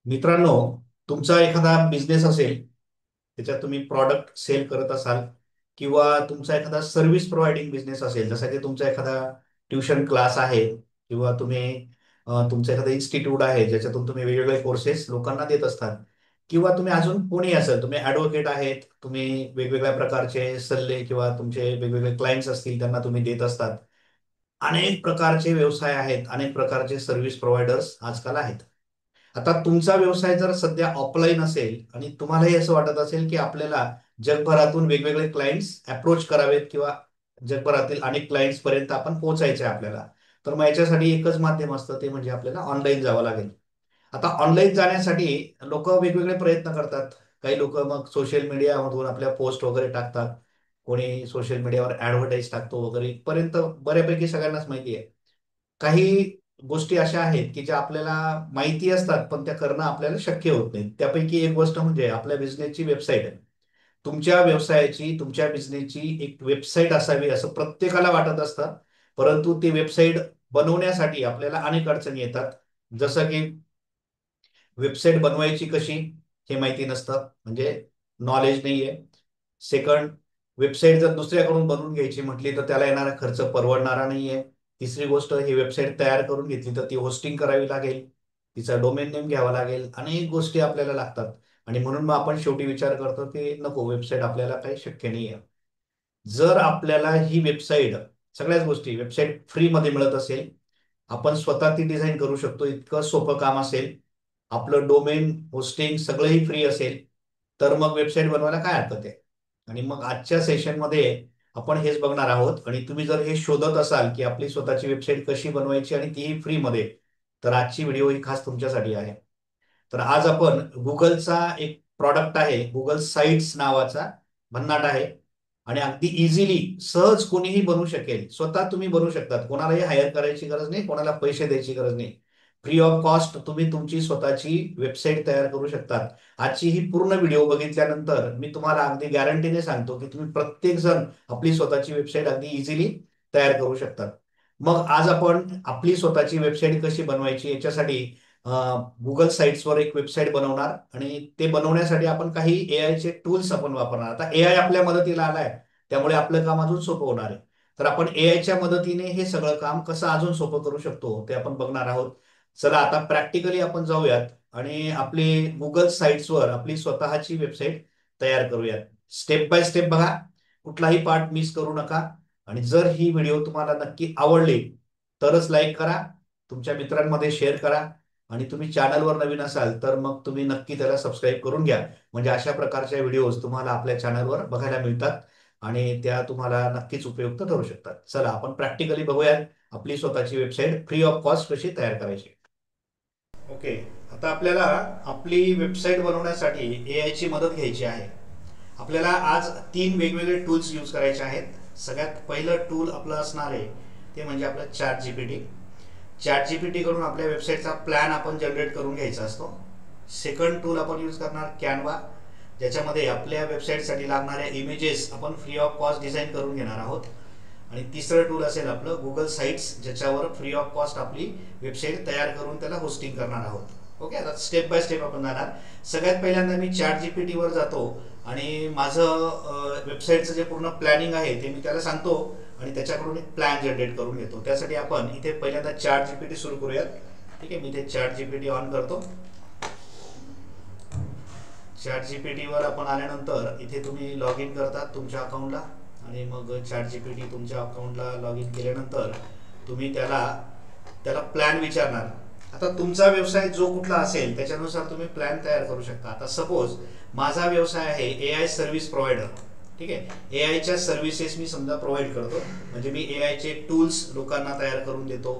मित्रांनो, तुमचा एखादा बिझनेस असेल, त्याच्यात तुम्ही प्रॉडक्ट सेल करत असाल किंवा तुमचा एखादा सर्व्हिस प्रोव्हायडिंग बिझनेस असेल, जसा की तुमचा एखादा ट्युशन क्लास आहे किंवा तुम्ही तुमचं एखादं इन्स्टिट्यूट आहे ज्याच्यातून तुम्ही वेगवेगळे कोर्सेस लोकांना देत असतात किंवा तुम्ही अजून कोणी असेल, तुम्ही ॲडव्होकेट आहेत, तुम्ही वेगवेगळ्या प्रकारचे सल्ले किंवा तुमचे वेगवेगळे क्लायंट्स असतील त्यांना तुम्ही देत असतात. अनेक प्रकारचे व्यवसाय आहेत, अनेक प्रकारचे सर्व्हिस प्रोव्हायडर्स आजकाल आहेत. आता तुमचा व्यवसाय जर सध्या ऑफलाईन असेल आणि तुम्हालाही असं वाटत असेल की आपल्याला जगभरातून वेगवेगळे क्लायंट्स अप्रोच करावेत किंवा जगभरातील अनेक क्लायंट्स पर्यंत आपण पोहोचायचे आहे आपल्याला, तर मग याच्यासाठी एकच माध्यम असतं, ते म्हणजे आपल्याला ऑनलाईन जावं लागेल. आता ऑनलाईन जाण्यासाठी लोक वेगवेगळे प्रयत्न करतात. काही लोक मग सोशल मीडियामधून आपल्या पोस्ट वगैरे टाकतात, कोणी सोशल मीडियावर ऍडव्हर्टाईज टाकतो वगैरे, इथपर्यंत बऱ्यापैकी सगळ्यांनाच माहिती आहे. काही गोष्टी अशा आहेत की ज्या आपल्याला माहिती असतात पण त्या करणं आपल्याला शक्य होत नाही. त्यापैकी एक गोष्ट म्हणजे आपल्या बिझनेसची वेबसाईट आहे. तुमच्या व्यवसायाची, तुमच्या बिझनेसची एक वेबसाईट असावी असं प्रत्येकाला वाटत असतं. परंतु ती वेबसाईट बनवण्यासाठी आपल्याला अनेक अडचणी येतात. जसं की वेबसाईट बनवायची कशी हे माहिती नसतं, म्हणजे नॉलेज नाहीये. सेकंड, वेबसाईट जर दुसऱ्याकडून बनवून घ्यायची म्हटली तर त्याला येणारा खर्च परवडणारा नाहीये. तिसरी गोष्ट, ही वेबसाईट तयार करून घेतली तर ती होस्टिंग करावी लागेल, तिचा डोमेन नेम घ्यावा लागेल, अनेक गोष्टी आपल्याला लागतात. आणि म्हणून मग आपण शेवटी विचार करतो की नको, वेबसाईट आपल्याला काही शक्य नाहीये. जर आपल्याला ही वेबसाईट, सगळ्याच गोष्टी वेबसाईट फ्रीमध्ये मिळत असेल, आपण स्वतः ती डिझाईन करू शकतो, इतकं सोपं काम असेल, आपलं डोमेन होस्टिंग सगळंही फ्री असेल, तर मग वेबसाईट बनवायला काय हरकत आहे. आणि मग आजच्या सेशनमध्ये आपण हेच बघणार आहोत. आणि तुम्ही जर हे शोधत असाल की आपली स्वतःची वेबसाईट कशी बनवायची आणि तीही फ्रीमध्ये, तर आजची व्हिडिओ ही खास तुमच्यासाठी आहे. तर आज आपण गुगलचा एक प्रॉडक्ट आहे, गुगल साइट्स नावाचा, भन्नाट आहे आणि अगदी इझिली सहज कोणीही बनवू शकेल. स्वतः तुम्ही बनवू शकतात, कोणालाही हायर करायची गरज नाही, कोणाला पैसे द्यायची गरज नाही. फ्री ऑफ कॉस्ट तुम्ही तुमची स्वतःची वेबसाईट तयार करू शकतात. आजची ही पूर्ण व्हिडिओ बघितल्यानंतर मी तुम्हाला अगदी गॅरंटीने सांगतो की तुम्ही प्रत्येक जण आपली स्वतःची वेबसाईट अगदी इझिली तयार करू शकतात. मग आज आपण आपली स्वतःची वेबसाईट कशी बनवायची याच्यासाठी गुगल साइट्सवर एक वेबसाईट बनवणार. आणि ते बनवण्यासाठी आपण काही AI चे टूल्स आपण वापरणार. आता AI आपल्या मदतीला आलाय, त्यामुळे आपलं काम अजून सोपं होणार आहे. तर आपण AI च्या मदतीने हे सगळं काम कसं अजून सोपं करू शकतो ते आपण बघणार आहोत. चला आता प्रॅक्टिकली आपण जाऊयात आणि आपली गुगल साइट्सवर आपली स्वतःची वेबसाईट तयार करूयात. स्टेप बाय स्टेप बघा, कुठलाही पार्ट मिस करू नका. आणि जर ही व्हिडिओ तुम्हाला नक्की आवडली तरच लाईक करा, तुमच्या मित्रांमध्ये शेअर करा. आणि तुम्ही चॅनलवर नवीन असाल तर मग तुम्ही नक्की त्याला सबस्क्राईब करून घ्या, म्हणजे अशा प्रकारच्या व्हिडिओज तुम्हाला आपल्या चॅनलवर बघायला मिळतात आणि त्या तुम्हाला नक्कीच उपयुक्त ठरू शकतात. चला आपण प्रॅक्टिकली बघूयात आपली स्वतःची वेबसाईट फ्री ऑफ कॉस्ट कशी तयार करायची. ओके, आता आपल्याला आपली वेबसाईट बनवण्यासाठी AI ची मदत घ्यायची आहे. आपल्याला आज तीन वेगवेगळे टूल्स यूज करायचे आहेत. सगळ्यात पहिलं टूल आपलं असणार आहे ते म्हणजे आपलं ChatGPT. ChatGPT कडून आपल्या वेबसाईटचा प्लॅन आपण जनरेट करून घ्यायचा असतो. सेकंड टूल आपण यूज करणार कॅनवा, ज्याच्यामध्ये आपल्या वेबसाईटसाठी लागणाऱ्या इमेजेस आपण फ्री ऑफ कॉस्ट डिझाईन करून घेणार आहोत. आणि तिसरं टूल असेल आपलं गुगल साइट्स, ज्याच्यावर फ्री ऑफ कॉस्ट आपली वेबसाईट तयार करून त्याला होस्टिंग करणार आहोत. ओके, आता स्टेप बाय स्टेप आपण जाणार. सगळ्यात पहिल्यांदा मी ChatGPT वर जातो आणि माझं वेबसाईटचं जे पूर्ण प्लॅनिंग आहे ते मी त्याला सांगतो आणि त्याच्याकडून एक प्लॅन जनरेट करून घेतो. त्यासाठी आपण इथे पहिल्यांदा ChatGPT सुरू करूयात. ठीक आहे, मी इथे ChatGPT ऑन करतो. ChatGPT वर आपण आल्यानंतर इथे तुम्ही लॉग इन करतात तुमच्या अकाउंटला आणि मग ChatGPT तुमच्या अकाउंटला लॉग इन केल्यानंतर तुम्ही त्याला त्याला प्लॅन विचारणार. आता तुमचा व्यवसाय जो कुठला असेल त्याच्यानुसार तुम्ही प्लॅन तयार करू शकता. आता सपोज माझा व्यवसाय आहे AI सर्व्हिस प्रोव्हायडर. ठीक आहे, AIच्या सर्व्हिसेस मी समजा प्रोव्हाइड करतो, म्हणजे मी AIचे टूल्स लोकांना तयार करून देतो,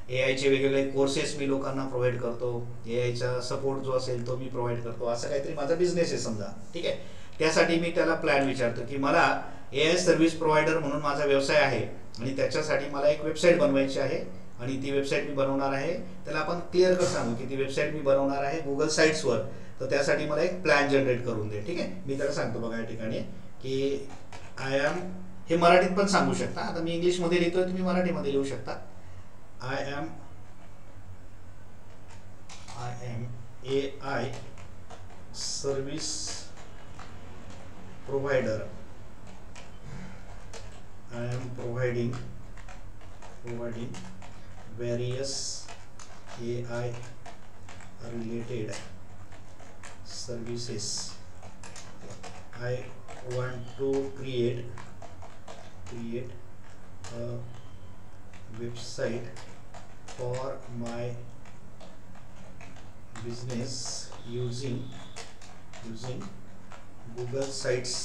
AIचे वेगवेगळे कोर्सेस मी लोकांना प्रोव्हाइड करतो, AIचा सपोर्ट जो असेल तो मी प्रोव्हाइड करतो, असं काहीतरी माझा बिझनेस आहे समजा. ठीक आहे, त्यासाठी मी त्याला प्लॅन विचारतो की मला AI सर्व्हिस प्रोव्हायडर म्हणून माझा व्यवसाय आहे आणि त्याच्यासाठी मला एक वेबसाईट बनवायची आहे आणि ती वेबसाईट मी बनवणार आहे. त्याला आपण क्लिअर कर सांगू की ती वेबसाईट मी बनवणार आहे गुगल साइट्सवर, तर त्यासाठी मला एक प्लॅन जनरेट करून दे. ठीक आहे, मी त्याला सांगतो बघा या ठिकाणी की आय एम, हे मराठीत पण सांगू शकता, आता मी इंग्लिशमध्ये लिहितोय, तुम्ही मराठीमध्ये लिहू शकता. I am AI service provider. I am providing various AI related services. I want to create a website for my business using Google Sites.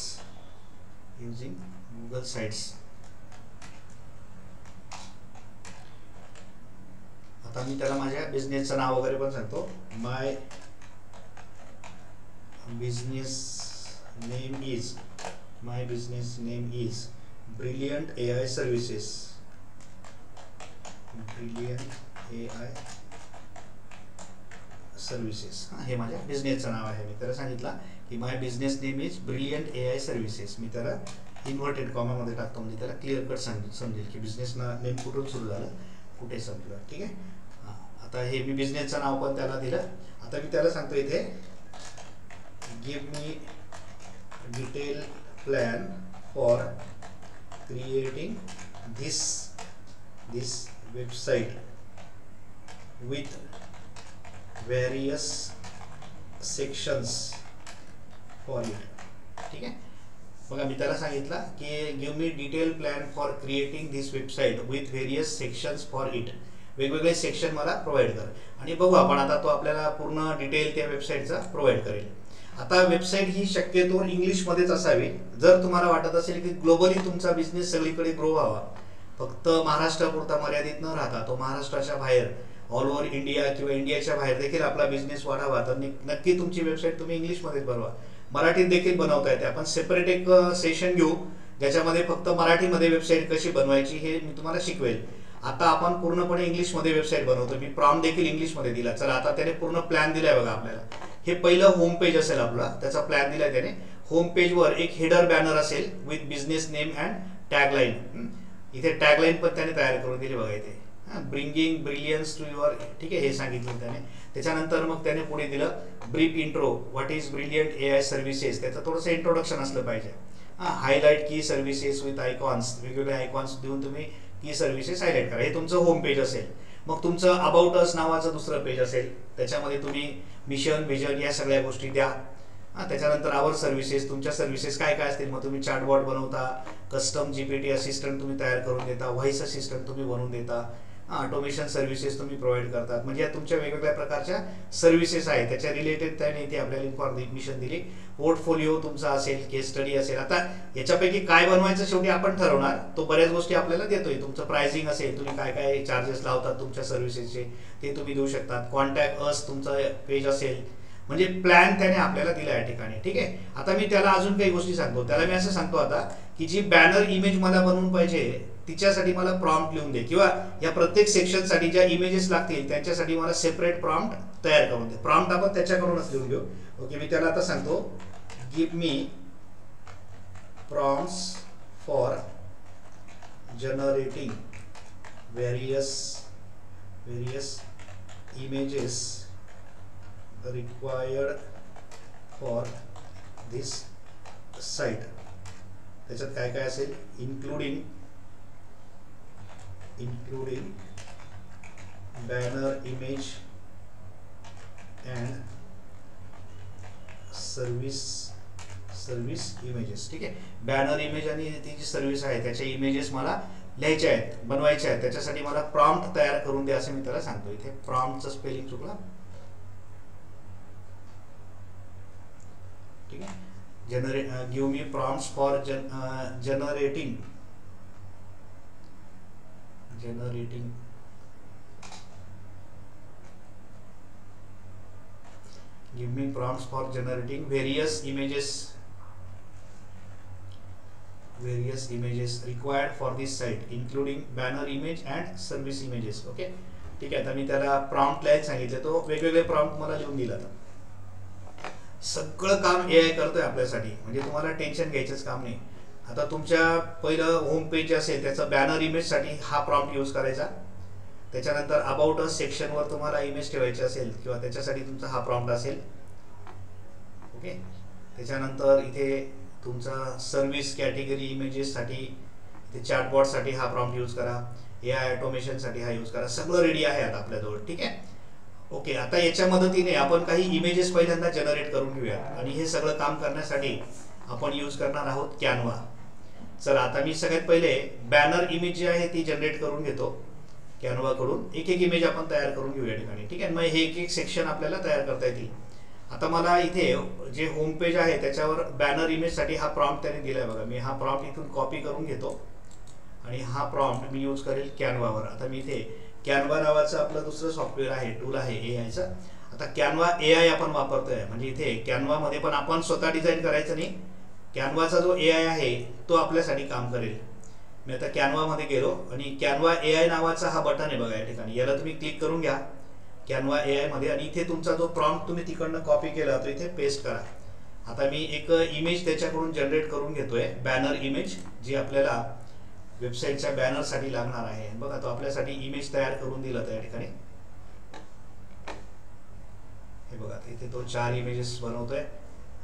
आता मी त्याला माझ्या बिझनेसचं नाव वगैरे पण सांगतो. My business name is brilliant AI services. हे माझ्या बिझनेसचं नाव आहे. मी त्याला सांगितलं की my business name is brilliant AI services. मी त्याला इन्व्हर्टेड कॉमामध्ये टाकतो म्हणजे त्याला क्लिअर कट समजेल की बिझनेस नेम कुठून सुरू झालं कुठे संपलं. ठीक आहे. आता हे मी बिझनेसचं नाव पण त्याला दिलं. आता मी त्याला सांगतो इथे give me detail plan for creating this website with various sections for it. ठीक आहे. बघा मी त्याला सांगितलं की give me detail plan for creating this website with various sections for it. वेगवेगळे सेक्शन मला प्रोव्हाइड कर आणि बघू आपण आता तो आपल्याला पूर्ण डिटेल त्या वेबसाईटचा प्रोव्हाइड करेल. आता वेबसाईट ही शक्यतो इंग्लिशमध्येच असावी. जर तुम्हाला वाटत असेल की ग्लोबली तुमचा बिझनेस सगळीकडे ग्रो व्हावा, फक्त महाराष्ट्रापुरता मर्यादित न राहता तो महाराष्ट्राच्या बाहेर ऑल ओव्हर इंडिया किंवा इंडियाच्या बाहेर देखील आपला बिझनेस वाढावा, तर नक्की तुमची वेबसाईट तुम्ही इंग्लिशमध्येच बनवा. मराठीत देखील बनवता येते. आपण सेपरेट एक सेशन घेऊ ज्याच्यामध्ये फक्त मराठीमध्ये वेबसाईट कशी बनवायची हे मी तुम्हाला शिकवेल. आता आपण पूर्णपणे इंग्लिशमध्ये वेबसाईट बनवतो. मी प्रॉम्प्ट देखील इंग्लिशमध्ये दिला. चला आता त्याने पूर्ण प्लॅन दिलाय बघा आपल्याला. हे पहिलं होम पेज असेल आपला, त्याचा प्लॅन दिलाय त्याने. होम पेजवर एक हेडर बॅनर असेल with business name and tagline. इथे टॅगलाईन पण त्याने तयार करून दिली बघा इथे. Bringing brilliance to your. ठीक आहे, हे सांगितलं त्याने. त्याच्यानंतर मग त्याने पुढे दिलं brief intro what is brilliant AI services. त्याचं थोडंसं इंट्रोडक्शन असलं पाहिजे. हायलाइट की सर्व्हिसेस विथ आयकॉन्स. वेगवेगळे आयकॉन्स देऊन तुम्ही की सर्व्हिसेस हायलाइट करा. हे तुमचं होम पेज असेल. मग तुमचं अबाउट अस नावाचं दुसरं पेज असेल. त्याच्यामध्ये तुम्ही मिशन व्हिजन या सगळ्या गोष्टी द्या. त्याच्यानंतर आवर सर्व्हिसेस, तुमच्या सर्व्हिसेस काय काय असतील. मग तुम्ही चॅटबॉट बनवता, कस्टम GPT असिस्टंट तुम्ही तयार करून देता, व्हॉइस असिस्टंट तुम्ही बनवून देता, ऑटोमेशन सर्व्हिसेस तुम्ही प्रोव्हाइड करतात. म्हणजे तुमच्या वेगवेगळ्या प्रकारच्या सर्व्हिसेस आहेत त्याच्या रिलेटेड त्याने इथे आपल्याला इन्फॉर्मेशन दिली. पोर्टफोलिओ तुमचा असेल, केस स्टडी असेल. आता याच्यापैकी काय बनवायचं शेवटी आपण ठरवणार. तो बऱ्याच गोष्टी आपल्याला देतोय. तुमचं प्राइसिंग असेल, तुम्ही काय काय चार्जेस लावतात तुमच्या सर्व्हिसेसचे ते तुम्ही देऊ शकतात. कॉन्टॅक्ट अस तुमचं पेज असेल. म्हणजे प्लॅन त्याने आपल्याला दिला या ठिकाणी. ठीक आहे. आता मी त्याला अजून काही गोष्टी सांगतो. त्याला मी असं सांगतो आता की जी बॅनर इमेज मला बनवून पाहिजे तिच्यासाठी मला प्रॉम्प्ट लिहून दे, किंवा या प्रत्येक सेक्शनसाठी ज्या इमेजेस लागतील त्यांच्यासाठी मला सेपरेट प्रॉम्प्ट तयार करून दे. प्रॉम्प्ट आपण त्याच्याकडूनच लिहून घेऊ. ओके, मी त्याला आता सांगतो give me prompts for generating various images required for this site. त्याच्यात काय काय असेल, including banner image and service images. ठीक आहे. बॅनर इमेज आणि ती जी सर्व्हिस आहे त्याच्या इमेजेस मला लिहायच्या आहेत, बनवायच्या आहेत. त्याच्यासाठी मला प्रॉम्प्ट तयार करून द्या असं मी त्याला सांगतो. इथे प्रॉम्प्टचं स्पेलिंग चुकला. ठीक आहे. Give me prompts for generating give me prompts for generating various images required for this site including banner image and service images. Okay, ठीक आहे. आता मी त्याला प्रॉम्प्ट लिहायला सांगितलं. तो वेगवेगळे प्रॉम्प्ट मला लिहून दिला. सगळं काम AI करतोय आपल्यासाठी. म्हणजे तुम्हाला टेन्शन घ्यायचंच काम नाही. आता तुमच्या पहिलं होम पेज असेल त्याचं बॅनर इमेज साठी हा प्रॉम्प्ट यूज करायचा. त्याच्यानंतर अबाउट अस सेक्शनवर तुम्हाला इमेज ठेवायची असेल किंवा त्याच्यासाठी तुमचा हा प्रॉम्प्ट असेल. ओके, त्याच्यानंतर इथे तुमचा सर्व्हिस कॅटेगरी इमेजेससाठी इथे चॅटबॉटसाठी हा प्रॉम्प्ट यूज करा, AI ऑटोमेशनसाठी हा यूज करा. सगळं रेडी आहे आता आपल्याजवळ. ठीक आहे. ओके, आता याच्या मदतीने आपण काही इमेजेस पहिल्यांदा जनरेट करून घेऊया आणि हे सगळं काम करण्यासाठी आपण यूज करणार आहोत कॅनवा. चला, आता मी सगळ्यात पहिले बॅनर इमेज जी आहे ती जनरेट करून घेतो कॅनवाकडून. एक एक इमेज आपण तयार करून घेऊ या ठिकाणी. ठीक आहे, मग हे एक एक सेक्शन आपल्याला तयार करता येतील. आता मला इथे जे होम पेज आहे त्याच्यावर बॅनर इमेजसाठी हा प्रॉम्प्ट त्याने दिलाय बघा. मी हा प्रॉम्प्ट इथून कॉपी करून घेतो आणि हा प्रॉम्प्ट मी यूज करेल कॅनवावर. आता मी इथे कॅनवा नावाचं आपलं दुसरं सॉफ्टवेअर आहे, टूल आहे AIचं. आता कॅनवा AI आपण वापरतोय, म्हणजे इथे कॅनवामध्ये पण आपण स्वतः डिझाईन करायचं नाही. कॅनवाचा जो AI आहे तो आपल्यासाठी काम करेल. मी आता कॅनवामध्ये गेलो आणि कॅनवा AI नावाचा हा बटन आहे बघा या ठिकाणी. याला तुम्ही क्लिक करून घ्या कॅनवा AI मध्ये आणि इथे तुमचा जो प्रॉम्प्ट तुम्ही तिकडनं कॉपी केला तो इथे पेस्ट करा. आता मी एक इमेज त्याच्याकडून जनरेट करून घेतोय, बॅनर इमेज, जी आपल्याला वेबसाईटच्या बॅनरसाठी लागणार आहे. बघा, तो आपल्यासाठी इमेज तयार करून दिला त्या ठिकाणी. हे बघा, इथे तो 4 इमेजेस बनवतोय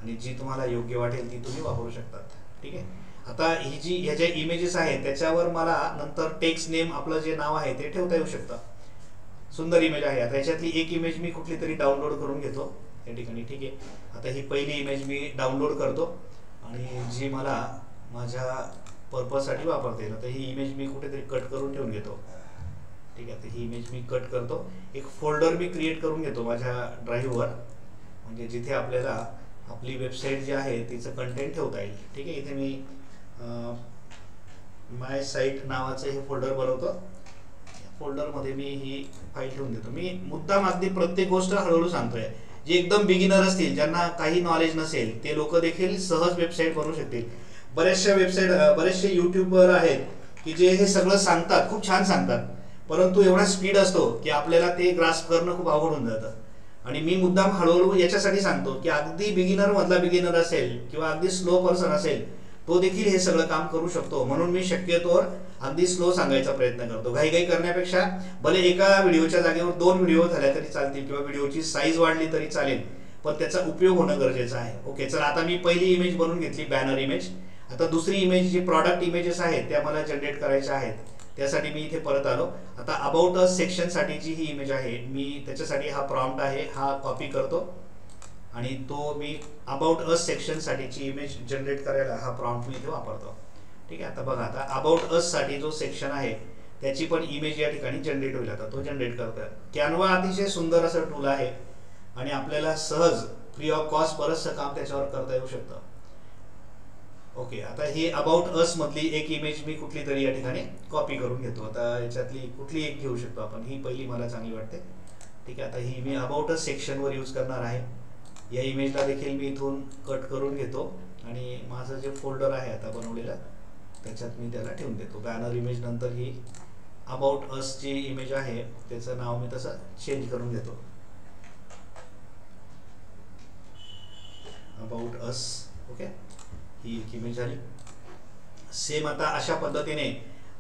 आणि जी तुम्हाला योग्य वाटेल ती तुम्ही वापरू शकतात. ठीक आहे. आता ही जी ह्या ज्या इमेजेस आहेत त्याच्यावर मला नंतर टेक्स्ट नेम आपलं जे नाव आहे ते ठेवता येऊ शकतं. सुंदर इमेज आहे. आता याच्यातली एक इमेज मी कुठली तरी डाउनलोड करून घेतो या ठिकाणी. ठीक आहे, आता ही पहिली इमेज मी डाउनलोड करतो आणि जी मला माझ्या पर्पजसाठी वापरता येईल. आता ही इमेज मी कुठेतरी कट करून ठेवून घेतो. ठीक आहे, तर ही इमेज मी कट करतो. एक फोल्डर मी क्रिएट करून घेतो माझ्या ड्राईव्हवर, म्हणजे जिथे आपल्याला आपली वेबसाईट जी आहे तिचं कंटेंट ठेवता येईल. ठीक आहे, इथे मी माय साईट नावाचं हे फोल्डर बनवतो. फोल्डरमध्ये मी ही फाईल ठेवून देतो. मी मुद्दाम अगदी प्रत्येक गोष्ट हळूहळू सांगतोय. जे एकदम बिगिनर असतील, ज्यांना काही नॉलेज नसेल, ते लोक देखील सहज वेबसाईट बनवू शकतील. बरेचसे युट्यूबर आहेत की जे हे सगळं सांगतात, खूप छान सांगतात, परंतु एवढा स्पीड असतो की आपल्याला ते ग्रास्प करणं खूप अवघड होऊन जातं. आणि मी मुद्दाम हळूहळू याच्यासाठी सांगतो की अगदी बिगिनर मधला बिगिनर असेल किंवा अगदी स्लो पर्सन असेल, तो देखील हे सगळं काम करू शकतो. म्हणून मी शक्यतोवर अगदी स्लो सांगायचा प्रयत्न करतो. घाई करण्यापेक्षा भले एका व्हिडिओच्या जागेवर 2 व्हिडिओ झाल्या तरी चालतील किंवा व्हिडिओची साईज वाढली तरी चालेल, पण त्याचा उपयोग होणं गरजेचं आहे. ओके, चला, आता मी पहिली इमेज बनवून घेतली, बॅनर इमेज. आता दुसरी इमेज जी प्रॉडक्ट इमेजेस आहेत त्या मला जनरेट करायच्या आहेत. त्यासाठी मी इथे परत आलो. आता अबाउट अस सेक्शन साठीची ही इमेज आहे. मी त्याच्यासाठी हा प्रॉम्प्ट आहे हा कॉपी करतो आणि तो मी अबाउट अस सेक्शन साठीची इमेज जनरेट करायला हा प्रॉम्प्ट मी इथे वापरतो. ठीक आहे, आता बघा, आता अबाउट अस साठी जो सेक्शन आहे त्याची पण इमेज या ठिकाणी जनरेट होईल. आता तो जनरेट करतोय. कॅनवा अतिशय सुंदर असं टूल आहे आणि आपल्याला सहज फ्री ऑफ कॉस्ट बरंचसं काम त्याच्यावर करता येऊ शकतं. ओके, आता ही अबाउट अस मधली एक इमेज मी कुठली तरी या ठिकाणी कॉपी करून घेतो. आता याच्यातली कुठली एक घेऊ शकतो आपण, ही पहिली मला चांगली वाटते. ठीक आहे, आता ही मी अबाउट अस सेक्शनवर यूज करणार आहे. या इमेजला देखील मी इथून कट करून घेतो आणि माझं जे फोल्डर आहे आता बनवलेलं त्याच्यात मी त्याला ठेवून देतो. बॅनर इमेज नंतर ही अबाउट अस जी इमेज आहे त्याचं नाव मी तसं चेंज करून घेतो, अबाउट अस. ओके, ही एक इमेज झाली. सेम आता अशा पद्धतीने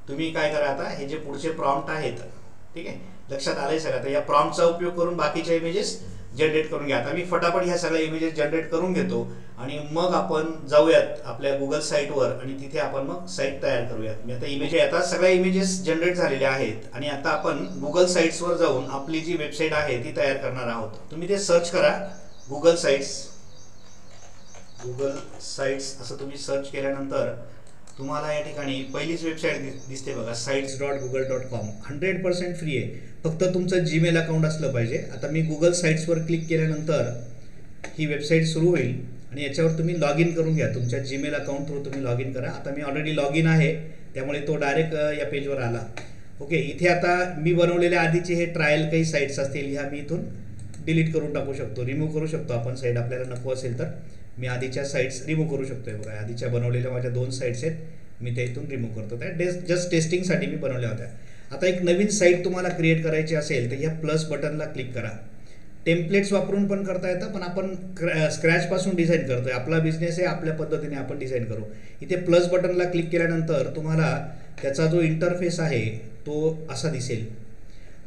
तुम्ही काय करा, आता हे जे पुढचे प्रॉम्प्ट आहेत, ठीक आहे, लक्षात आलंय सगळं. तर या प्रॉम्प्टचा उपयोग करून बाकीच्या इमेजेस जनरेट करून घ्या. आता मी फटाफट ह्या सगळ्या इमेजेस जनरेट करून घेतो आणि मग आपण जाऊयात आपल्या गुगल साईटवर आणि तिथे आपण मग साईट तयार करूयात. मी आता इमेज आता सगळ्या इमेजेस जनरेट झालेल्या आहेत आणि आता आपण गुगल साईट्सवर जाऊन आपली जी वेबसाईट आहे ती तयार करणार आहोत. तुम्ही ते सर्च करा, गुगल साईट्स असं तुम्ही सर्च केल्यानंतर तुम्हाला या ठिकाणी पहिलीच वेबसाईट दिसते बघा, sites.google.com. 100% फ्री आहे. फक्त तुमचं जीमेल अकाउंट असलं पाहिजे. आता मी गुगल साईट्सवर क्लिक केल्यानंतर ही वेबसाईट सुरू होईल आणि याच्यावर तुम्ही लॉग इन करून घ्या. तुमच्या जीमेल अकाउंट थ्रू तुम्ही लॉग इन करा. आता मी ऑलरेडी लॉग इन आहे त्यामुळे तो डायरेक्ट या पेजवर आला. ओके, इथे आता मी बनवलेल्या आधीचे हे ट्रायल काही साईट्स असतील ह्या मी इथून डिलीट करून टाकू शकतो, रिमूव्ह करू शकतो आपण. साईट आपल्याला नको असेल तर मी आधीच्या साईट्स रिमूव्ह करू शकतोय. बघा, आधीच्या बनवलेल्या माझ्या 2 साईट्स आहेत, मी त्या इथून रिमूव्ह करतो. त्या जस्ट टेस्टिंगसाठी मी बनवल्या होत्या. आता एक नवीन साईट तुम्हाला क्रिएट करायची असेल तर ह्या प्लस बटनला क्लिक करा. टेम्पलेट्स वापरून पण करता येतं, पण आपण स्क्रॅचपासून डिझाईन करतोय. आपला बिझनेस आहे, आपल्या पद्धतीने आपण डिझाईन करू. इथे प्लस बटनला क्लिक केल्यानंतर तुम्हाला त्याचा जो इंटरफेस आहे तो असा दिसेल.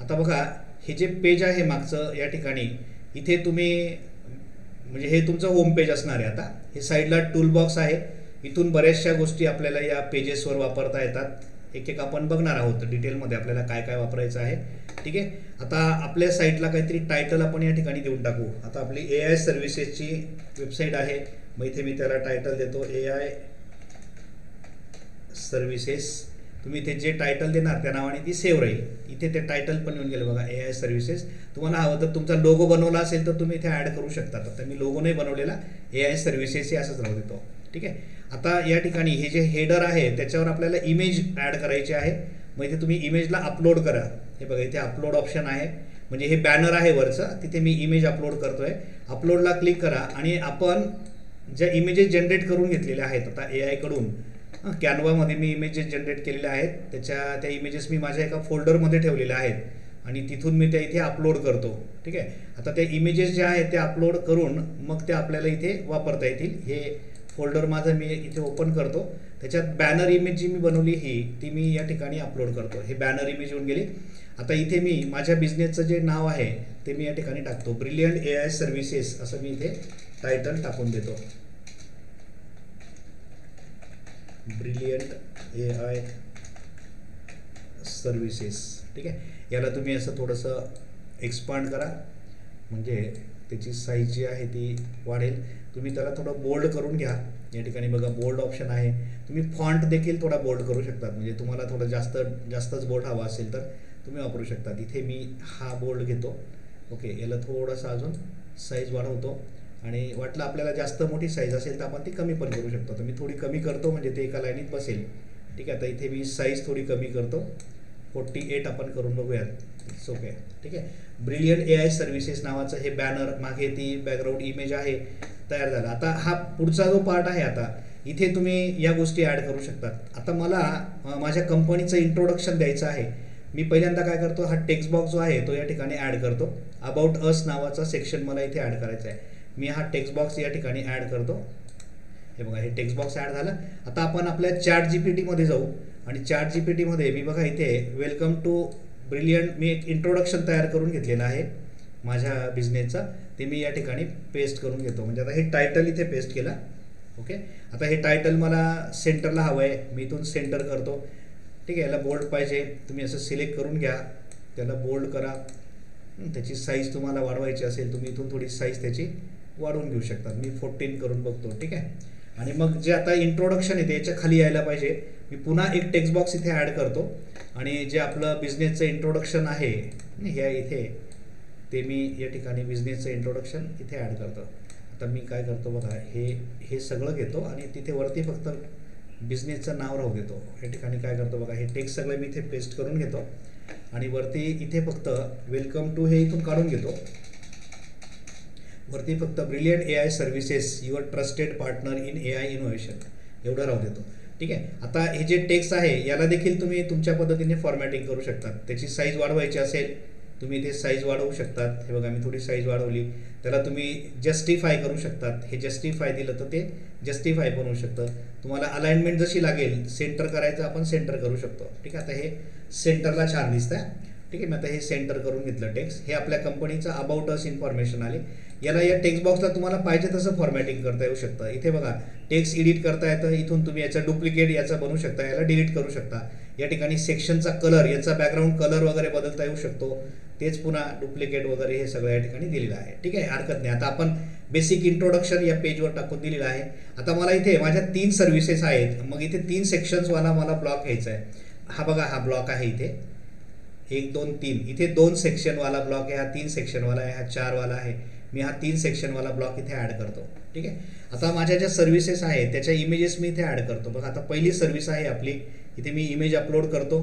आता बघा हे जे पेज आहे मागचं या ठिकाणी, इथे तुम्ही म्हणजे हे तुमचं होम पेज असणार आहे. आता हे साईडला टूल बॉक्स आहे, इथून बऱ्याचशा गोष्टी आपल्याला या पेजेसवर वापरता येतात. एक एक आपण बघणार आहोत डिटेलमध्ये आपल्याला काय काय वापरायचं आहे. ठीक आहे. आता आपल्या साईटला काहीतरी टायटल आपण या ठिकाणी देऊन टाकू. आता आपली AI सर्व्हिसेसची वेबसाईट आहे, मग इथे मी त्याला टायटल देतो AI सर्व्हिसेस. तुम्ही इथे जे टायटल देणार त्या नावाने ती सेव्ह राहील. इथे ते टायटल पण येऊन गेलं बघा, AI सर्व्हिसेस. तुम्हाला हवं तर तुमचा लोगो बनवला असेल तर तुम्ही इथे ॲड करू शकता. तर मी लोगो नाही बनवलेला, AI सर्व्हिसेस हे असंच राहू देतो. ठीक आहे. आता या ठिकाणी हे जे हेडर आहे त्याच्यावर आपल्याला इमेज ॲड करायची आहे. मग इथे तुम्ही इमेजला अपलोड करा. हे बघा इथे अपलोड ऑप्शन आहे, म्हणजे हे बॅनर आहे वरचं, तिथे मी इमेज अपलोड करतोय. अपलोडला क्लिक करा आणि आपण ज्या इमेजेस जनरेट करून घेतलेल्या आहेत आता AI कडून, कॅनवामध्ये मी इमेजेस जनरेट केलेल्या आहेत, त्या इमेजेस मी माझ्या एका फोल्डरमध्ये ठेवलेल्या आहेत आणि तिथून मी त्या इथे अपलोड करतो. ठीक आहे. आता त्या इमेजेस ज्या आहेत त्या अपलोड करून मग त्या आपल्याला इथे वापरता येतील. हे फोल्डर माझं मी इथे ओपन करतो, त्याच्यात बॅनर इमेज जी मी बनवली ती मी या ठिकाणी अपलोड करतो. हे बॅनर इमेज येऊन गेली. आता इथे मी माझ्या बिझनेसचं जे नाव आहे ते मी या ठिकाणी टाकतो, ब्रिलियंट AI सर्व्हिसेस असं मी इथे टायटल टाकून देतो. Brilliant AI services. ठीक आहे. याला तुम्ही असं थोडंसं एक्सपांड करा, म्हणजे त्याची साईज जी आहे ती वाढेल. तुम्ही त्याला थोडं बोल्ड करून घ्या. या ठिकाणी बघा बोल्ड ऑप्शन आहे. तुम्ही फॉन्ट देखील थोडा बोल्ड करू शकता, म्हणजे तुम्हाला थोडं जास्तच बोल्ड हवा असेल तर तुम्ही वापरू शकता. इथे मी हा बोल्ड घेतो. ओके. याला थोडंसं अजून साईज वाढवतो आणि वाटलं आपल्याला जास्त मोठी साईज असेल तर आपण ती कमी पण करू शकतो. तर मी थोडी कमी करतो म्हणजे ते एका लाईनीत बसेल. ठीक आहे. आता इथे मी साईज थोडी कमी करतो, 48 आपण करून बघूयात. ओके. ठीक आहे. ब्रिलियंट AI सर्व्हिसेस नावाचं हे बॅनर, मागे ती बॅकग्राऊंड इमेज आहे, तयार झाला. आता हा पुढचा जो पार्ट आहे, आता इथे तुम्ही या गोष्टी ॲड करू शकतात. आता मला माझ्या कंपनीचं इंट्रोडक्शन द्यायचं आहे. मी पहिल्यांदा काय करतो, हा टेक्स्ट बॉक्स जो आहे तो या ठिकाणी ॲड करतो. अबाउट अस नावाचा सेक्शन मला इथे ॲड करायचा आहे. मी हा टेक्स्ट बॉक्स या ठिकाणी ॲड करतो. हे बघा हे टेक्स्ट बॉक्स ॲड झालं. आता आपण आपल्या ChatGPT मध्ये जाऊ आणि ChatGPT मध्ये मी बघा इथे वेलकम टू ब्रिलियंट, मी एक इंट्रोडक्शन तयार करून घेतलेलं आहे माझ्या बिझनेसचा, ते मी या ठिकाणी पेस्ट करून घेतो. म्हणजे आता हे टायटल इथे पेस्ट केला. ओके. आता हे टायटल मला सेंटरला हवं आहे, मी इथून सेंटर करतो. ठीक आहे. याला बोल्ड पाहिजे, तुम्ही असं सिलेक्ट करून घ्या, त्याला बोल्ड करा. त्याची साईज तुम्हाला वाढवायची असेल तुम्ही इथून थोडी साईज त्याची वाढवून घेऊ शकता. मी 14 करून बघतो. ठीक आहे. आणि मग जे आता इंट्रोडक्शन आहे याच्या खाली यायला पाहिजे. मी पुन्हा एक टेक्स्ट बॉक्स इथे ॲड करतो आणि जे आपलं बिझनेसचं इंट्रोडक्शन आहे हे इथे, ते मी या ठिकाणी बिझनेसचं इंट्रोडक्शन इथे ॲड करतो. आता मी काय करतो बघा, हे सगळं घेतो आणि तिथे वरती फक्त बिझनेसचं नाव राहू देतो. या ठिकाणी काय करतो बघा, हे टेक्स्ट सगळं मी इथे पेस्ट करून घेतो आणि वरती इथे फक्त वेलकम टू हे इथून काढून घेतो. वरती फक्त brilliant AI services your trusted partner in AI innovation एवढं राहू देतो. ठीक आहे. आता हे जे टेक्स्ट आहे याला देखील तुम्ही तुमच्या पद्धतीने फॉर्मॅटिंग करू शकतात. त्याची साईज वाढवायची असेल तुम्ही इथे साईज वाढवू शकतात. हे बघा मी थोडी साईज वाढवली. त्याला तुम्ही जस्टिफाय करू शकतात. हे जस्टिफाय दिलं तर ते जस्टिफाय पण होऊ शकतं. तुम्हाला अलाइनमेंट जशी लागेल, सेंटर करायचं आपण सेंटर करू शकतो. ठीक आहे. आता हे सेंटरला छान दिसतंय. ठीक आहे. मी आता हे सेंटर करून घेतलं टेक्स्ट. हे आपल्या कंपनीचं अबाउट अस इन्फॉर्मेशन आली. याला या टेक्स्ट बॉक्सला तुम्हाला पाहिजे तसं फॉर्मॅटिंग करता येऊ शकतं. इथे बघा टेक्स्ट एडिट करता येतं. इथून तुम्ही याचा डुप्लिकेट याचा बनवू शकता, याला डिलीट करू शकता. या ठिकाणी सेक्शनचा कलर, याचा बॅकग्राऊंड कलर वगैरे बदलता येऊ शकतो. तेच पुन्हा डुप्लिकेट वगैरे हे सगळं या ठिकाणी दिलेलं आहे. ठीक आहे. हरकत नाही. आता आपण बेसिक इंट्रोडक्शन या पेजवर टाकून दिलेलं आहे. आता मला इथे माझ्या 3 सर्व्हिसेस आहेत, मग इथे 3 सेक्शन्सवाला मला ब्लॉक घ्यायचा आहे. हा बघा हा ब्लॉक आहे इथे 1 2 3. इथे 2 सेक्शनवाला ब्लॉक आहे, हा 3 सेक्शनवाला आहे, हा 4 वाला आहे. मी हा 3 सेक्शनवाला ब्लॉक इथे ॲड करतो. ठीक आहे. आता माझ्या ज्या सर्व्हिसेस आहेत त्याच्या इमेजेस मी इथे ॲड करतो. बघा आता पहिली सर्व्हिस आहे आपली, इथे मी इमेज अपलोड करतो.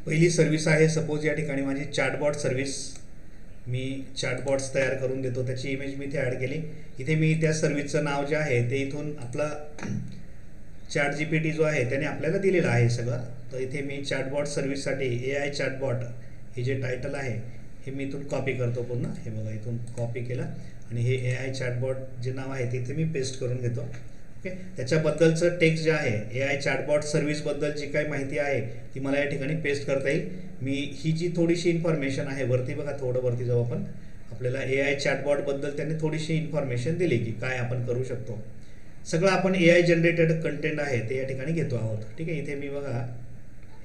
पहिली सर्व्हिस आहे सपोज या ठिकाणी माझी चॅटबॉट सर्व्हिस, मी चॅटबॉट्स तयार करून देतो, त्याची इमेज मी इथे ॲड केली. इथे मी त्या सर्व्हिसचं नाव जे आहे ते इथून आपला ChatGPT जो आहे त्याने आपल्याला दिलेलं आहे सगळं. तर इथे मी चॅटबॉट सर्व्हिससाठी AI चॅटबॉट हे जे टायटल आहे हे मी इथून कॉपी करतो पुन्हा. हे बघा इथून कॉपी केलं आणि हे AI चॅटबॉट जे नाव आहे ते इथे मी पेस्ट करून घेतो. ओके, त्याच्याबद्दलचं टेक्स्ट जे आहे AI चॅटबॉट सर्व्हिसबद्दल जी काही माहिती आहे ती मला या ठिकाणी पेस्ट करता येईल. मी ही जी थोडीशी इन्फॉर्मेशन आहे वरती बघा, थोडं वरती जाऊ आपण, आपल्याला AI चॅटबॉटबद्दल त्यांनी थोडीशी इन्फॉर्मेशन दिली की काय आपण करू शकतो. सगळं आपण AI जनरेटेड कंटेंट आहे ते या ठिकाणी घेतो आहोत. ठीक आहे, इथे मी बघा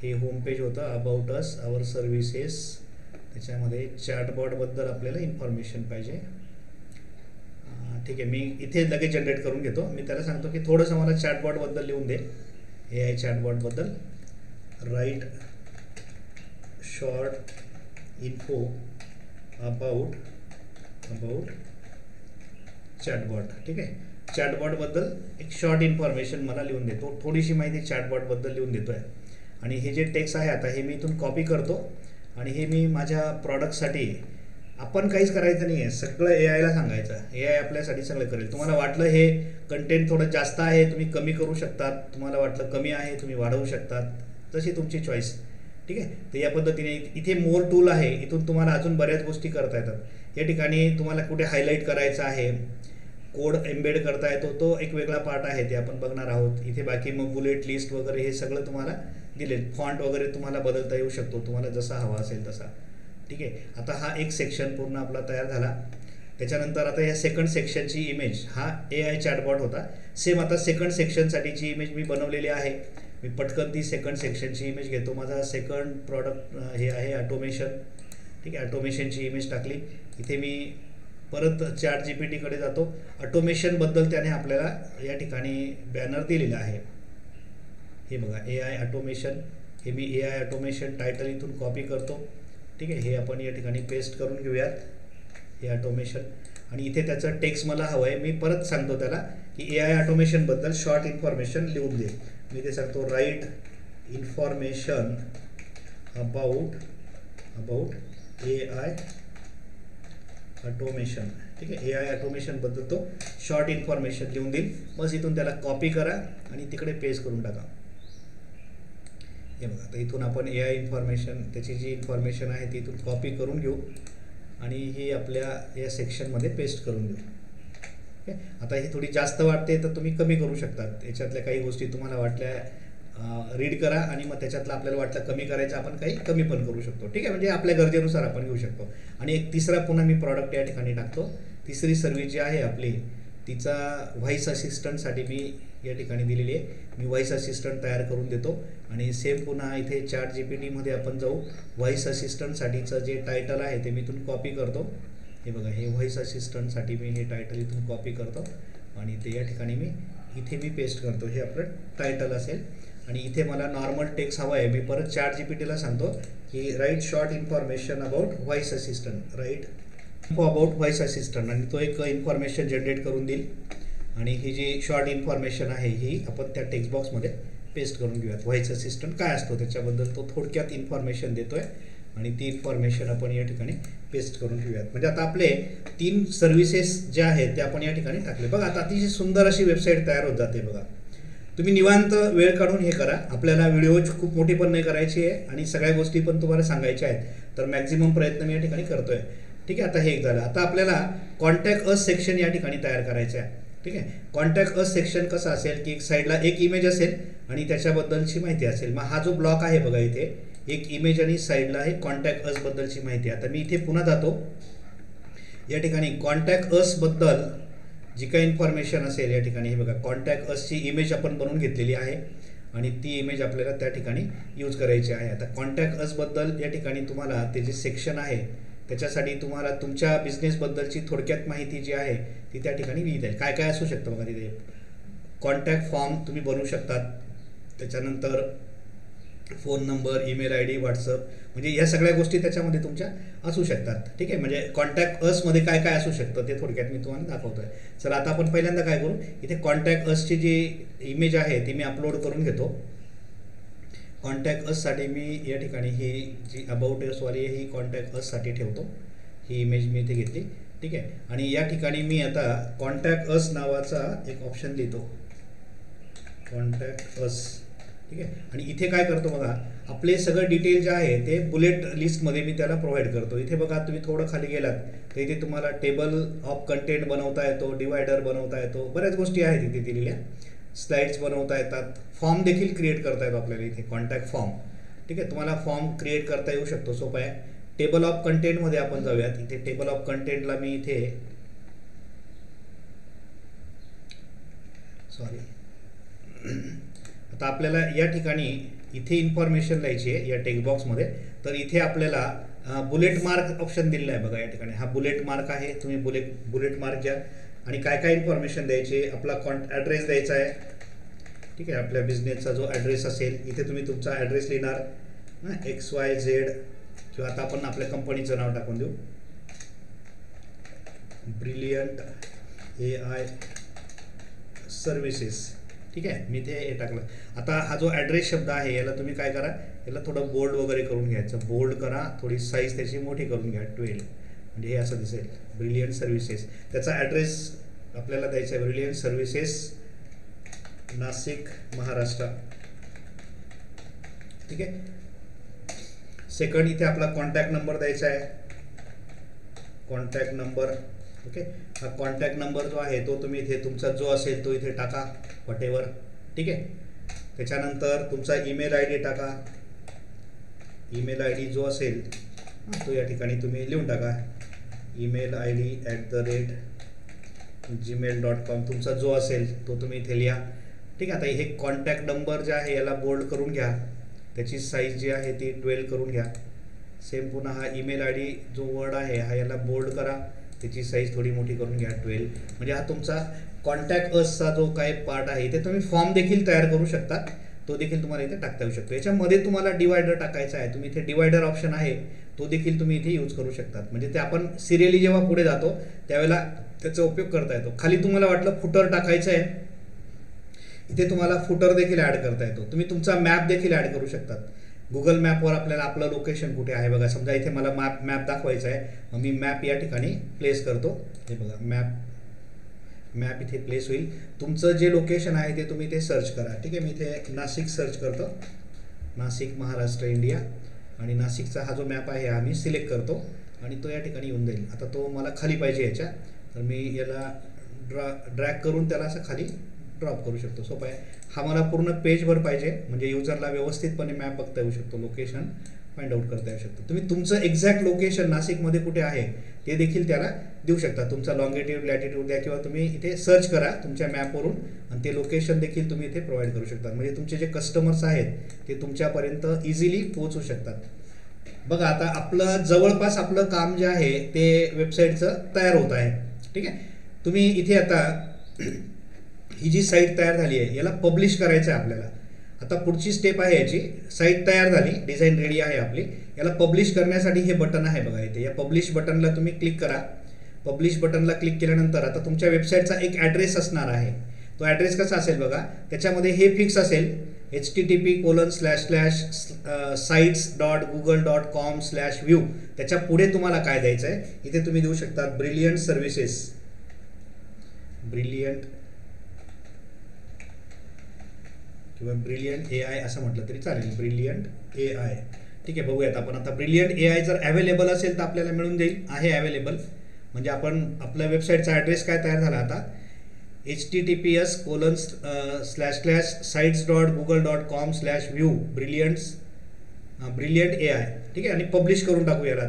हे होम पेज होतं अबाउट अस आवर सर्व्हिसेस, त्याच्यामध्ये चॅटबॉटबद्दल आपल्याला इन्फॉर्मेशन पाहिजे. ठीक आहे, मी इथे लगेच जनरेट करून घेतो. मी त्याला सांगतो की थोडंसं मला चॅटबॉटबद्दल लिहून दे. AI चॅटबॉटबद्दल write short info about chatbot. ठीक आहे, चॅटबॉटबद्दल एक शॉर्ट इन्फॉर्मेशन मला लिहून देतो, थोडीशी माहिती चॅटबॉटबद्दल लिहून देतो आहे. आणि हे जे टेक्स्ट आहे आता हे मी इथून कॉपी करतो आणि हे मी माझ्या प्रॉडक्टसाठी, आपण काहीच करायचं नाही आहे, सगळं AIला सांगायचं. AI आपल्यासाठी सगळं करेल. तुम्हाला वाटलं हे कंटेंट थोडं जास्त आहे तुम्ही कमी करू शकतात, तुम्हाला वाटलं कमी आहे तुम्ही वाढवू शकतात, तशी तुमची चॉईस. ठीक आहे, तर या पद्धतीने इथे मोर टूल आहे, इथून तुम्हाला अजून बऱ्याच गोष्टी करता येतात. या ठिकाणी तुम्हाला कुठे हायलाईट करायचं आहे, कोड एम्बेड करता येतो, तो एक वेगळा पार्ट आहे, ते आपण बघणार आहोत. इथे बाकी मग बुलेट लिस्ट वगैरे हे सगळं तुम्हाला दिले. फॉन्ट वगैरे तुम्हाला बदलता येऊ शकतो, तुम्हाला जसा हवा असेल तसा. ठीक आहे, आता हा एक सेक्शन पूर्ण आपला तयार झाला. त्याच्यानंतर आता या सेकंड सेक्शनची इमेज, हा AI चॅटबॉट होता. सेम आता सेकंड सेक्शनसाठीची इमेज मी बनवलेली आहे. मी पटकन ती सेकंड सेक्शनची इमेज घेतो. माझा सेकंड प्रॉडक्ट हे आहे ऑटोमेशन. ठीक आहे, ऑटोमेशनची इमेज टाकली. इथे मी परत ChatGPTकडे जातो. ऑटोमेशनबद्दल त्याने आपल्याला या ठिकाणी बॅनर दिलेला आहे. हे बघा AI ऑटोमेशन, हे मी AI ऑटोमेशन टायटल इथून कॉपी करतो. ठीक आहे, हे आपण या ठिकाणी पेस्ट करून घेऊयात, हे ऑटोमेशन. आणि इथे त्याचं टेक्स्ट मला हवं आहे. मी परत सांगतो त्याला की AI ऑटोमेशनबद्दल शॉर्ट इन्फॉर्मेशन लिहून दे. मी ते सांगतो write information about AI automation. ठीक आहे, AI ऑटोमेशनबद्दल तो शॉर्ट इन्फॉर्मेशन लिहून देईल. बस इथून त्याला कॉपी करा आणि तिकडे पेस्ट करून टाका. हे बघा, आता इथून आपण AI इन्फॉर्मेशन, त्याची जी इन्फॉर्मेशन आहे ती इथून कॉपी करून घेऊ आणि ही आपल्या या सेक्शनमध्ये पेस्ट करून देऊ. ओके, आता ही थोडी जास्त वाटते तर तुम्ही कमी करू शकतात. याच्यातल्या काही गोष्टी तुम्हाला वाटल्या रीड करा आणि मग त्याच्यातलं आपल्याला वाटलं कमी करायचं, आपण काही कमी पण करू शकतो. ठीक आहे, म्हणजे आपल्या गरजेनुसार आपण घेऊ शकतो. आणि एक तिसरा पुन्हा मी प्रॉडक्ट या ठिकाणी टाकतो. तिसरी सर्व्हिस जी आहे आपली, तिचा व्हॉइस असिस्टंटसाठी मी या ठिकाणी दिलेली आहे. मी व्हॉइस असिस्टंट तयार करून देतो आणि सेम पुन्हा इथे ChatGPTमध्ये आपण जाऊ. व्हॉइस असिस्टंटसाठीचं जे टायटल आहे ते मी इथून कॉपी करतो. हे बघा, हे व्हॉइस असिस्टंटसाठी मी हे टायटल इथून कॉपी करतो आणि ते या ठिकाणी इथे मी पेस्ट करतो. हे आपलं टायटल असेल आणि इथे मला नॉर्मल टेक्स्ट हवा आहे. मी परत ChatGPTला सांगतो की write short information about voice assistant, write info about voice assistant, आणि तो एक इन्फॉर्मेशन जनरेट करून देईल. आणि ही जी शॉर्ट इन्फॉर्मेशन आहे ही आपण त्या टेक्स्ट बॉक्समध्ये पेस्ट करून घेऊयात. व्हॉइस असिस्टंट काय असतो त्याच्याबद्दल तो थोडक्यात इन्फॉर्मेशन देतोय आणि ती इन्फॉर्मेशन आपण या ठिकाणी पेस्ट करून घेऊयात. म्हणजे आता आपले 3 सर्व्हिसेस ज्या आहेत त्या आपण या ठिकाणी टाकले. बघा, आता अतिशय सुंदर अशी वेबसाईट तयार होत जाते. बघा, तुम्ही निवांत वेळ काढून हे करा. आपल्याला व्हिडिओ खूप मोठी पण नाही करायची आहे आणि सगळ्या गोष्टी पण तुम्हाला सांगायच्या आहेत, तर मॅक्झिमम प्रयत्न मी या ठिकाणी करतोय. ठीक आहे, आता हे एक झालं. आता आपल्याला कॉन्टॅक्ट अस सेक्शन या ठिकाणी तयार करायचं आहे. ठीक आहे, कॉन्टॅक्ट अस सेक्शन कसं असेल की एक साईडला एक इमेज असेल आणि त्याच्याबद्दलची माहिती असेल. मग हा जो ब्लॉक आहे बघा, इथे एक इमेज आणि साईडला आहे कॉन्टॅक्ट अस बद्दलची माहिती. आता मी इथे पुन्हा जातो. या ठिकाणी कॉन्टॅक्ट अस बद्दल जी काही इन्फॉर्मेशन असेल या ठिकाणी, हे बघा, कॉन्टॅक्ट असची इमेज आपण बनवून घेतलेली आहे आणि ती इमेज आपल्याला त्या ठिकाणी यूज करायची आहे. आता कॉन्टॅक्ट असबद्दल या ठिकाणी तुम्हाला ते जे सेक्शन आहे त्याच्यासाठी तुम्हाला तुमच्या बिझनेसबद्दलची थोडक्यात माहिती जी आहे ती त्या ठिकाणी लिहिता येईल. काय काय असू शकतं बघा, तिथे कॉन्टॅक्ट फॉर्म तुम्ही बनवू शकतात. त्याच्यानंतर phone number, email ID, WhatsApp, म्हणजे या सगळ्या गोष्टी त्याच्यामध्ये तुमच्या असू शकतात. ठीक आहे, म्हणजे कॉन्टॅक्ट असमध्ये काय काय असू शकतं ते थोडक्यात मी तुम्हाला दाखवतोय. चला, आता आपण पहिल्यांदा काय करू, इथे कॉन्टॅक्ट असची जी इमेज आहे ती मी अपलोड करून घेतो. कॉन्टॅक्ट अससाठी मी या ठिकाणी ही जी अबाउट असवाली आहे ही कॉन्टॅक्ट अससाठी ठेवतो. ही इमेज मी इथे घेतली. ठीक आहे, आणि या ठिकाणी मी आता कॉन्टॅक्ट अस नावाचा एक ऑप्शन देतो. कॉन्टॅक्ट अस ठीक आहे. आणि इथे काय करतो बघा, आपले सगळं डिटेल जे आहे ते बुलेट लिस्टमध्ये मी त्याला प्रोव्हाइड करतो. इथे बघा तुम्ही थोडं खाली गेलात तर इथे तुम्हाला टेबल ऑफ कंटेंट बनवता येतो, डिवायडर बनवता येतो, बऱ्याच गोष्टी आहेत इथे दिलेल्या. स्लाइड्स बनवता येतात, फॉर्म देखील क्रिएट करता येतो आपल्याला इथे, कॉन्टॅक्ट फॉर्म. ठीक आहे, तुम्हाला फॉर्म क्रिएट करता येऊ शकतो, सोपं आहे. टेबल ऑफ कंटेंटमध्ये आपण जाऊयात. इथे टेबल ऑफ कंटेंटला मी इथे सॉरी आता आपल्याला या ठिकाणी इथे इन्फॉर्मेशन द्यायची आहे या टेक्स्ट बॉक्समध्ये. तर इथे आपल्याला बुलेट मार्क ऑप्शन दिलेला आहे बघा या ठिकाणी. हा बुलेट मार्क आहे, तुम्ही बुलेट मार्क घ्या आणि काय काय इन्फॉर्मेशन द्यायची, आपला ॲड्रेस द्यायचा आहे. ठीक आहे, आपल्या बिझनेसचा जो ॲड्रेस असेल इथे तुम्ही तुमचा ॲड्रेस लिहिणार, XYZ, किंवा आता आपण आपल्या कंपनीचं नाव टाकून देऊ, ब्रिलियंट AI सर्व्हिसेस. ठीक आहे, मी ते हे टाकलं. आता हा जो ॲड्रेस शब्द आहे याला तुम्ही काय करा, याला थोडं बोल्ड वगैरे करून घ्यायचं, बोल्ड करा, थोडी साईज त्याची मोठी करून घ्या, 12, म्हणजे हे असं दिसेल, ब्रिलियंट सर्व्हिसेस. त्याचा ॲड्रेस आपल्याला द्यायचा आहे, ब्रिलियंट सर्व्हिसेस, नाशिक, महाराष्ट्र. ठीक आहे. सेकंड, इथे आपला कॉन्टॅक्ट नंबर द्यायचा आहे, कॉन्टॅक्ट नंबर. ओके, हा कॉन्टॅक्ट नंबर जो आहे तो तुम्ही इथे तुमचा जो असेल तो इथे टाका, व्हॉटेवर. ठीक आहे. त्याच्यानंतर तुमचा ईमेल ID टाका, ईमेल ID जो असेल तो या ठिकाणी तुम्ही लिहून टाका, ईमेल ID @gmail.com, तुमचा जो असेल तो तुम्ही इथे लिहा. ठीक आहे. आता हे कॉन्टॅक्ट नंबर जे आहे याला बोल्ड करून घ्या, त्याची साईज जी आहे ती 12 करून घ्या. सेम पुन्हा हा ईमेल ID जो वर्ड आहे हा याला बोल्ड करा, त्याची साईज थोडी मोठी करून घ्या, 12. म्हणजे हा तुमचा कॉन्टॅक्ट असचा जो काही पार्ट आहे इथे तुम्ही फॉर्म देखील तयार करू शकता, तो देखील तुम्हाला इथे टाकता येऊ शकतो. याच्यामध्ये तुम्हाला डिवायडर टाकायचा आहे, तुम्ही इथे डिवायडर ऑप्शन आहे तो देखील तुम्ही इथे यूज करू शकतात. म्हणजे ते आपण सिरियली जेव्हा पुढे जातो त्यावेळेला त्याचा उपयोग करता येतो. खाली तुम्हाला वाटलं फुटर टाकायचं आहे, इथे तुम्हाला फुटर देखील ॲड करता येतो. तुम्ही तुमचा मॅप देखील ॲड करू शकतात. गुगल मॅपवर आपल्याला आपलं लोकेशन कुठे आहे बघा, समजा इथे मला मॅप दाखवायचा आहे, मग मी मॅप या ठिकाणी प्लेस करतो. हे बघा मॅप इथे प्लेस होईल. तुमचं जे लोकेशन आहे ते तुम्ही इथे सर्च करा. ठीक आहे, मी इथे नाशिक सर्च करतो, नाशिक, महाराष्ट्र, इंडिया. आणि नाशिकचा हा जो मॅप आहे हा मी सिलेक्ट करतो आणि तो या ठिकाणी येऊन जाईल. आता तो मला खाली पाहिजे याच्या, तर मी याला ड्रॅग करून त्याला असं खाली ड्रॉप करू शकतो, सोपं आहे. हा मला पूर्ण पेजवर पाहिजे म्हणजे युजरला व्यवस्थितपणे मॅप बघता येऊ शकतो, लोकेशन फाइंड आउट करता येऊ शकतो. तुम्ही तुमचं एक्झॅक्ट लोकेशन नाशिकमध्ये कुठे आहे ते देखील त्याला देऊ शकता. तुमचा लॉंगिट्यूड, लॅटिट्यूड द्या किंवा तुम्ही इथे सर्च करा तुमच्या मॅपवरून आणि ते लोकेशन देखील तुम्ही इथे प्रोव्हाइड करू शकता. म्हणजे तुमचे जे कस्टमर्स आहेत ते तुमच्यापर्यंत इझिली पोहोचू शकतात. बघा आता आपलं जवळपास आपलं काम जे आहे ते वेबसाईटचं तयार होत आहे. ठीक आहे, तुम्ही इथे आता ही जी साईट तयार झाली आहे याला पब्लिश करायचं आहे आपल्याला. आता पुढची स्टेप आहे याची, साईट तयार झाली, डिझाईन रेडी आहे आपली, याला पब्लिश करण्यासाठी हे बटन आहे बघा इथे, या पब्लिश बटनला तुम्ही क्लिक करा. पब्लिश बटनला क्लिक केल्यानंतर आता तुमच्या वेबसाईटचा एक ॲड्रेस असणार आहे. तो ॲड्रेस कसा असेल बघा, त्याच्यामध्ये हे फिक्स असेल, http://sites.google.com/view. त्याच्या पुढे तुम्हाला काय द्यायचं आहे इथे तुम्ही देऊ शकता, ब्रिलियंट सर्व्हिसेस, ब्रिलियंट किंवा ब्रिलियंट AI असं म्हटलं तरी चालेल, ब्रिलियंट AI. ठीक आहे, बघूयात आपण आता. ब्रिलियंट AI जर अवेलेबल असेल तर आपल्याला मिळून जाईल, आहे अवेलेबल. म्हणजे आपण आपल्या वेबसाईटचा ॲड्रेस काय तयार झाला आता, https://sites.google.com/view ब्रिलियंट AI. ठीक आहे, आणि पब्लिश करून टाकू याला.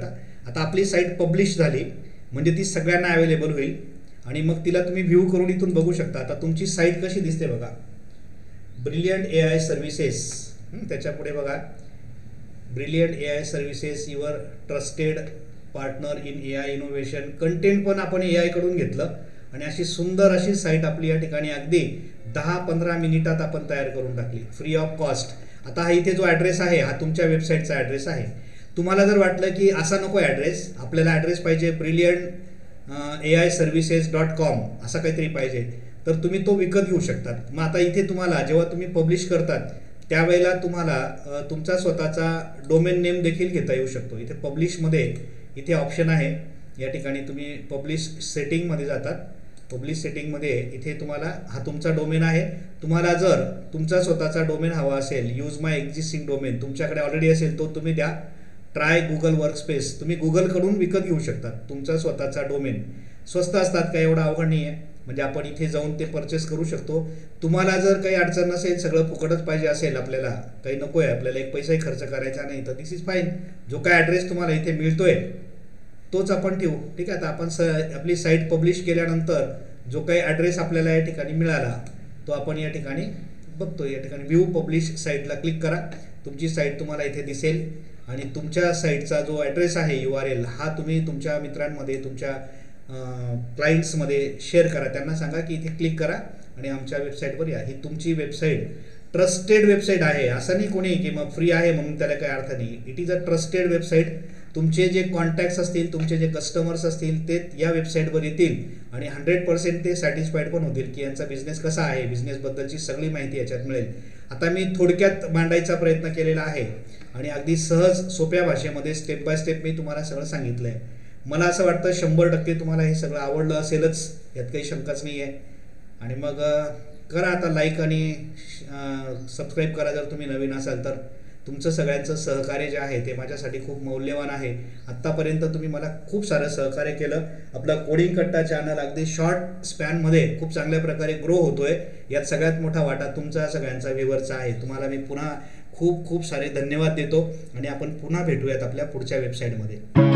आता आपली साईट पब्लिश झाली म्हणजे ती सगळ्यांना अवेलेबल होईल आणि मग तिला तुम्ही व्ह्यू करून इथून बघू शकता. आता तुमची साईट कशी दिसते बघा, ब्रिलियंट AI सर्व्हिसेस, त्याच्या पुढे बघा, brilliant AI services, your trusted partner in AI innovation. Content पण आपण AI कडून घेतलं आणि अशी सुंदर अशी साईट आपली या ठिकाणी अगदी 10-15 मिनिटात आपण तयार करून टाकली, फ्री ऑफ कॉस्ट. आता हा इथे जो ॲड्रेस आहे हा तुमच्या वेबसाईटचा ॲड्रेस आहे. तुम्हाला जर वाटलं की असा नको ॲड्रेस, आपल्याला ॲड्रेस पाहिजे brilliant.ai-services.com असा काहीतरी पाहिजे, तर तुम्ही तो विकत घेऊ शकतात. मग आता इथे तुम्हाला जेव्हा तुम्ही पब्लिश करतात त्यावेळेला तुम्हाला तुमचा स्वतःचा डोमेन नेम देखील घेता येऊ शकतो. इथे पब्लिशमध्ये इथे ऑप्शन आहे, या ठिकाणी तुम्ही पब्लिश सेटिंगमध्ये जातात पब्लिश सेटिंगमध्ये इथे तुम्हाला हा तुमचा डोमेन आहे. तुम्हाला जर तुमचा स्वतःचा डोमेन हवा असेल, यूज माय एक्झिस्टिंग डोमेन तुमच्याकडे ऑलरेडी असेल तो तुम्ही द्या. ट्राय गुगल वर्कस्पेस तुम्ही गुगलकडून विकत घेऊ शकता. तुमचा स्वतःचा डोमेन स्वस्त असतात, काही एवढा अवघड नाही आहे. म्हणजे आपण इथे जाऊन ते परचेस करू शकतो. तुम्हाला जर काही अडचण नसेल, सगळं फुकटच पाहिजे असेल, आपल्याला काही नको आहे, आपल्याला एक पैसाही खर्च करायचा नाही, तर दिस इज फाईन. जो काय ॲड्रेस तुम्हाला इथे मिळतोय तोच आपण ठेवू. ठीक आहे. आता आपण आपली साईट पब्लिश केल्यानंतर जो काही ॲड्रेस आपल्याला या ठिकाणी मिळाला तो आपण या ठिकाणी बघतो. या ठिकाणी व्ह्यू पब्लिश साईटला क्लिक करा. तुमची साईट तुम्हाला इथे दिसेल आणि तुमच्या साईटचा जो ॲड्रेस आहे URL हा तुम्ही तुमच्या मित्रांमध्ये, तुमच्या क्लायंट्समध्ये शेअर करा. त्यांना सांगा की इथे क्लिक करा आणि आमच्या वेबसाईटवर या. ही तुमची वेबसाईट ट्रस्टेड वेबसाईट आहे. असं नाही कोणी की मग फ्री आहे म्हणून त्याला काही अर्थ नाही. It is a trusted website. तुमचे जे कॉन्टॅक्ट्स असतील, तुमचे जे कस्टमर्स असतील ते या वेबसाईटवर येतील आणि 100% ते सॅटिस्फाईड पण होतील की यांचा बिझनेस कसा आहे, बिझनेसबद्दलची सगळी माहिती याच्यात मिळेल. आता मी थोडक्यात मांडायचा प्रयत्न केलेला आहे आणि अगदी सहज सोप्या भाषेमध्ये स्टेप बाय स्टेप मी तुम्हाला सगळं सांगितलं आहे. मला असं वाटतं 100% तुम्हाला हे सगळं आवडलं असेलच, यात काही शंकाच नाही आहे. आणि मग करा आता लाईक आणि सबस्क्राईब करा जर तुम्ही नवीन असाल तर. तुमचं सगळ्यांचं सहकार्य जे आहे ते माझ्यासाठी खूप मौल्यवान आहे. आत्तापर्यंत तुम्ही मला खूप सारं सहकार्य केलं. आपला कोडिंग कट्टा चॅनल अगदी शॉर्ट स्पॅनमध्ये खूप चांगल्या प्रकारे ग्रो होतोय. यात सगळ्यात मोठा वाटा तुमचा सगळ्यांचा व्ह्यूअरचा आहे. तुम्हाला मी पुन्हा खूप खूप सारे धन्यवाद देतो आणि आपण पुन्हा भेटूयात आपल्या पुढच्या वेबसाईटमध्ये.